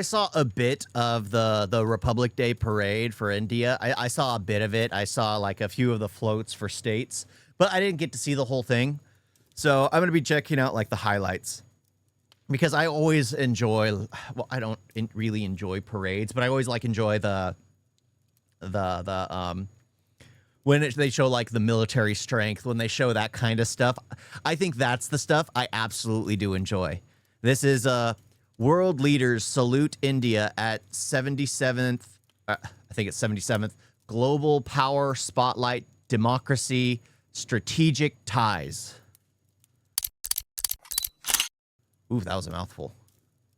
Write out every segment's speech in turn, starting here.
I saw a bit of the Republic Day parade for India. I saw a bit of it. I saw like a few of the floats for states, but I didn't get to see the whole thing. So I'm gonna be checking out like the highlights because I always enjoy. Well, I don't really enjoy parades, but I always enjoy the when they show like the military strength, when they show that kind of stuff. I think that's the stuff I absolutely do enjoy. This is world leaders salute India at 77th, I think it's 77th, Global Power Spotlight Democracy Strategic Ties. Ooh, that was a mouthful.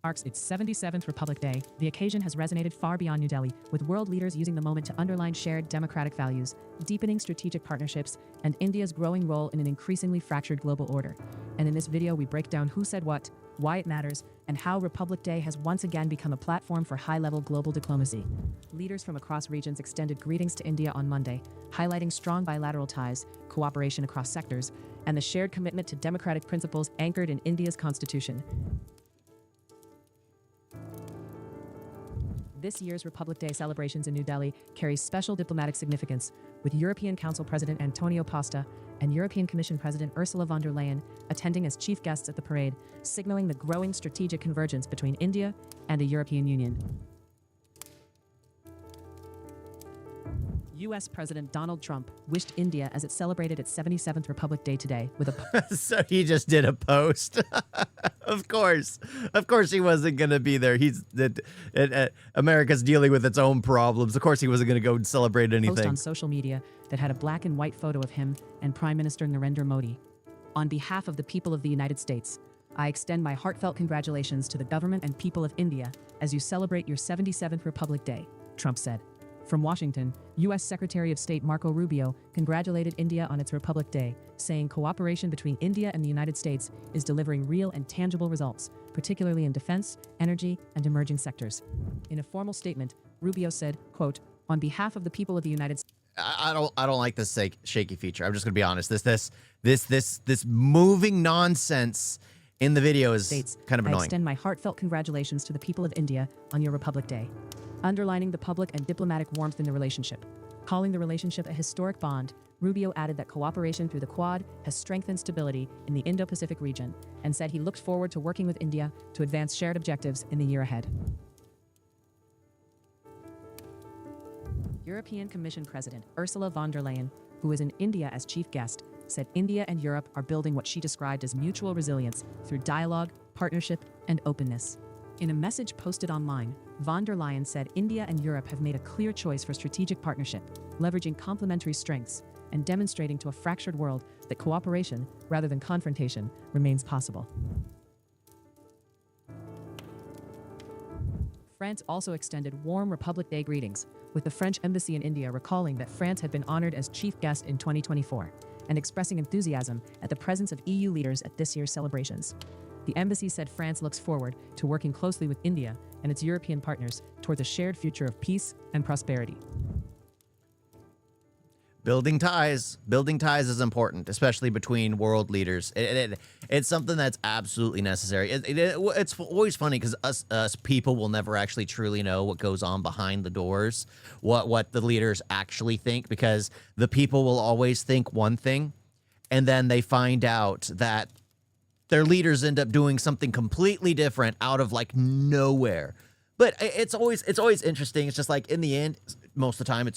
Marks its 77th Republic Day. The occasion has resonated far beyond New Delhi, with world leaders using the moment to underline shared democratic values, deepening strategic partnerships, and India's growing role in an increasingly fractured global order. And in this video, we break down who said what, why it matters, and how Republic Day has once again become a platform for high-level global diplomacy. Leaders from across regions extended greetings to India on Monday, highlighting strong bilateral ties, cooperation across sectors, and the shared commitment to democratic principles anchored in India's constitution. This year's Republic Day celebrations in New Delhi carry special diplomatic significance, with European Council President Antonio Costa and European Commission President Ursula von der Leyen attending as chief guests at the parade, signaling the growing strategic convergence between India and the European Union. U.S. President Donald Trump wished India as it celebrated its 77th Republic Day today with a So he just did a post. Of course he wasn't going to be there. America's dealing with its own problems. Of course he wasn't going to go and celebrate anything. Post on social media that had a black and white photo of him and Prime Minister Narendra Modi. On behalf of the people of the United States, I extend my heartfelt congratulations to the government and people of India as you celebrate your 77th Republic Day, Trump said. From Washington, U.S. Secretary of State Marco Rubio congratulated India on its Republic Day, saying cooperation between India and the United States is delivering real and tangible results, particularly in defense, energy, and emerging sectors. In a formal statement, Rubio said, quote, "On behalf of the people of the United States..." I don't like this shaky feature. I'm just gonna be honest. This moving nonsense in the video is kind of annoying. I extend my heartfelt congratulations to the people of India on your Republic Day, underlining the public and diplomatic warmth in the relationship. Calling the relationship a historic bond, Rubio added that cooperation through the Quad has strengthened stability in the Indo-Pacific region and said he looked forward to working with India to advance shared objectives in the year ahead. European Commission President Ursula von der Leyen, who was in India as chief guest, said India and Europe are building what she described as mutual resilience through dialogue, partnership, and openness. In a message posted online, von der Leyen said India and Europe have made a clear choice for strategic partnership, leveraging complementary strengths and demonstrating to a fractured world that cooperation, rather than confrontation, remains possible. France also extended warm Republic Day greetings, with the French embassy in India recalling that France had been honored as chief guest in 2024 and expressing enthusiasm at the presence of EU leaders at this year's celebrations. The embassy said France looks forward to working closely with India and its European partners towards a shared future of peace and prosperity. Building ties is important, especially between world leaders. It's something that's absolutely necessary. It's always funny because us people will never actually truly know what goes on behind the doors, what the leaders actually think, because the people will always think one thing, and then they find out that their leaders end up doing something completely different out of like nowhere. But it's always interesting. It's just like in the end, most of the time,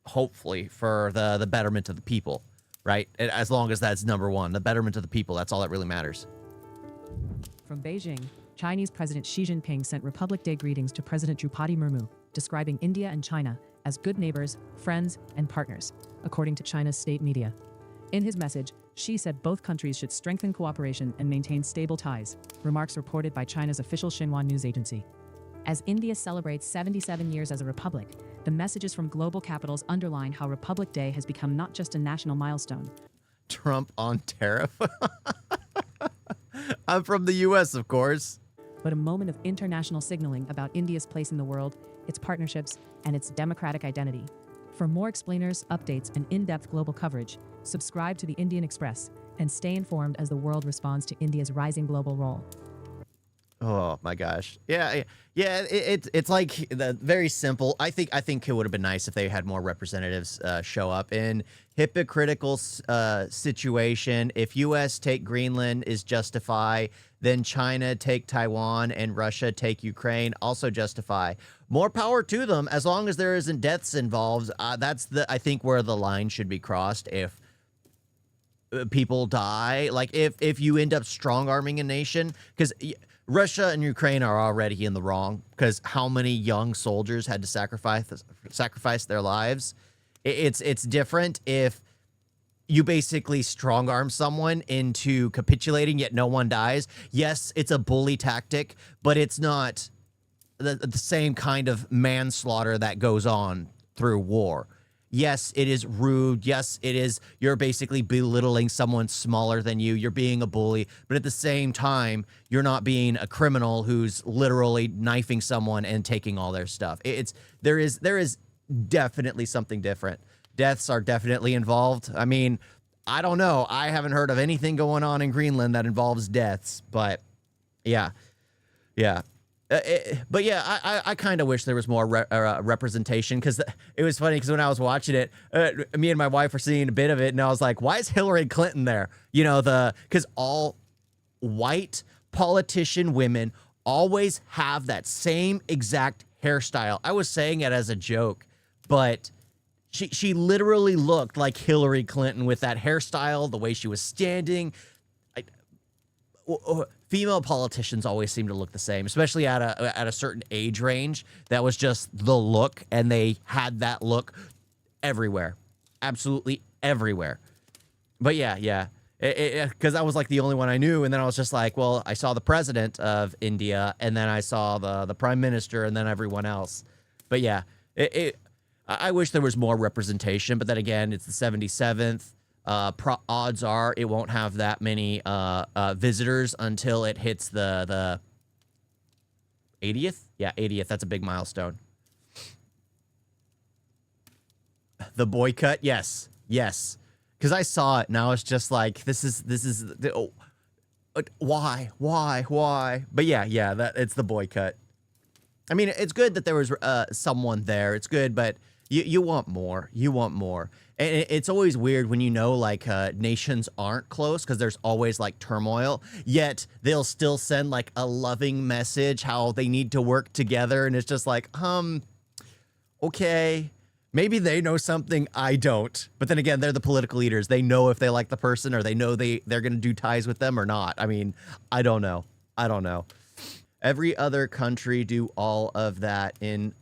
hopefully for the betterment of the people, right? As long as that's number one, the betterment of the people, that's all that really matters. From Beijing, Chinese President Xi Jinping sent Republic Day greetings to President Draupadi Murmu, describing India and China as good neighbors, friends, and partners, according to China's state media. In his message, Xi said both countries should strengthen cooperation and maintain stable ties, remarks reported by China's official Xinhua news agency. As India celebrates 77 years as a republic, the messages from global capitals underline how Republic Day has become not just a national milestone. Trump on tariff? I'm from the U.S., of course. But a moment of international signaling about India's place in the world, its partnerships, and its democratic identity. For more explainers, updates, and in-depth global coverage, subscribe to the Indian Express and stay informed as the world responds to India's rising global role. Oh my gosh. Yeah. It's like the very simple. I think it would have been nice if they had more representatives show up in hypocritical situation. If U.S. take Greenland is justify, then China take Taiwan and Russia take Ukraine also justify. More power to them as long as there isn't deaths involved. That's the I think where the line should be crossed. If people die, like if you end up strong arming a nation, because Russia and Ukraine are already in the wrong because how many young soldiers had to sacrifice their lives. It's different if you basically strong arm someone into capitulating yet no one dies. Yes, it's a bully tactic, but it's not the same kind of manslaughter that goes on through war. Yes, it is rude. Yes, it is. You're basically belittling someone smaller than you. You're being a bully. But at the same time, you're not being a criminal who's literally knifing someone and taking all their stuff. There is definitely something different. Deaths are definitely involved. I mean, I don't know. I haven't heard of anything going on in Greenland that involves deaths. But yeah, yeah. But yeah, I kind of wish there was more representation because it was funny because when I was watching it, me and my wife were seeing a bit of it, and I was like, "Why is Hillary Clinton there?" You know, because all white politician women always have that same exact hairstyle. I was saying it as a joke, but she literally looked like Hillary Clinton with that hairstyle, the way she was standing. Female politicians always seem to look the same, especially at a certain age range. That was just the look, and they had that look everywhere, absolutely everywhere. But yeah, because I was like the only one I knew, and then I was just like, well, I saw the president of India, and then I saw the prime minister, and then everyone else. But yeah, I wish there was more representation, but then again, it's the 77th. Odds are it won't have that many visitors until it hits the 80th. Yeah, 80th. That's a big milestone. The boycott, yes, because I saw it and I was just like, this is why? But yeah, that it's the boycott. I mean, it's good that there was someone there. It's good, but you want more. You want more. And it's always weird when you know, like, nations aren't close because there's always, like, turmoil, yet they'll still send, like, a loving message how they need to work together, and it's just like, okay, maybe they know something I don't. But then again, they're the political leaders. They know if they like the person or they know they're going to do ties with them or not. I mean, I don't know. Every other country do all of that. In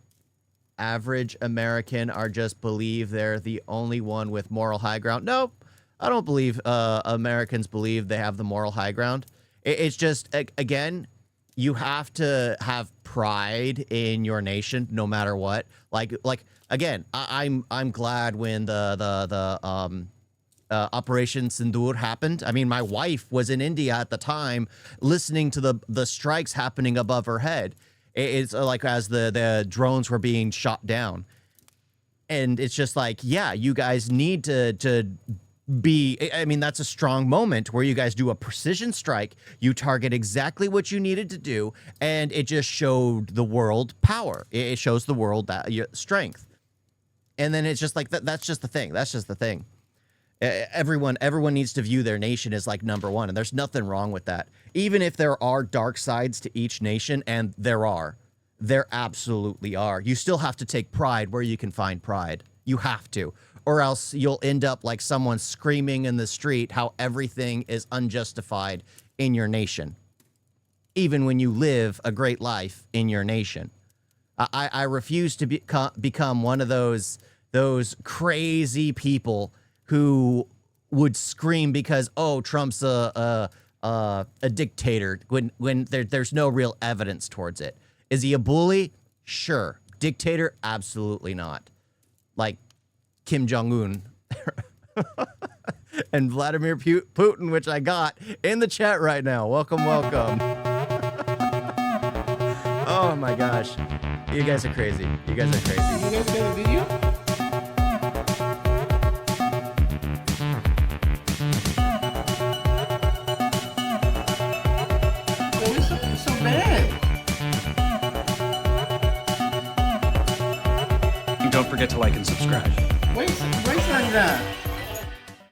average American are just believe they're the only one with moral high ground. No, I don't believe Americans believe they have the moral high ground. It's just, again, you have to have pride in your nation no matter what. Like again, I'm glad when the Operation Sindoor happened. I mean, my wife was in India at the time listening to the strikes happening above her head. It's like as the drones were being shot down. And it's just like, yeah, you guys need to be, I mean, that's a strong moment where you guys do a precision strike. You target exactly what you needed to do. And it just showed the world power. It shows the world that your strength. And then it's just like, that's just the thing. That's just the thing. Everyone needs to view their nation as like number one, and there's nothing wrong with that. Even if there are dark sides to each nation, and there absolutely are. You still have to take pride where you can find pride. You have to, or else you'll end up like someone screaming in the street how everything is unjustified in your nation, even when you live a great life in your nation. I refuse to become one of those crazy people who would scream because, oh, Trump's a dictator when there's no real evidence towards it. Is he a bully? Sure. Dictator? Absolutely not. Like Kim Jong-un and Vladimir Putin, which I got in the chat right now. Welcome. Oh my gosh. You guys are crazy. You guys got a video? So bad. don't forget to like and subscribe. Why is it like that?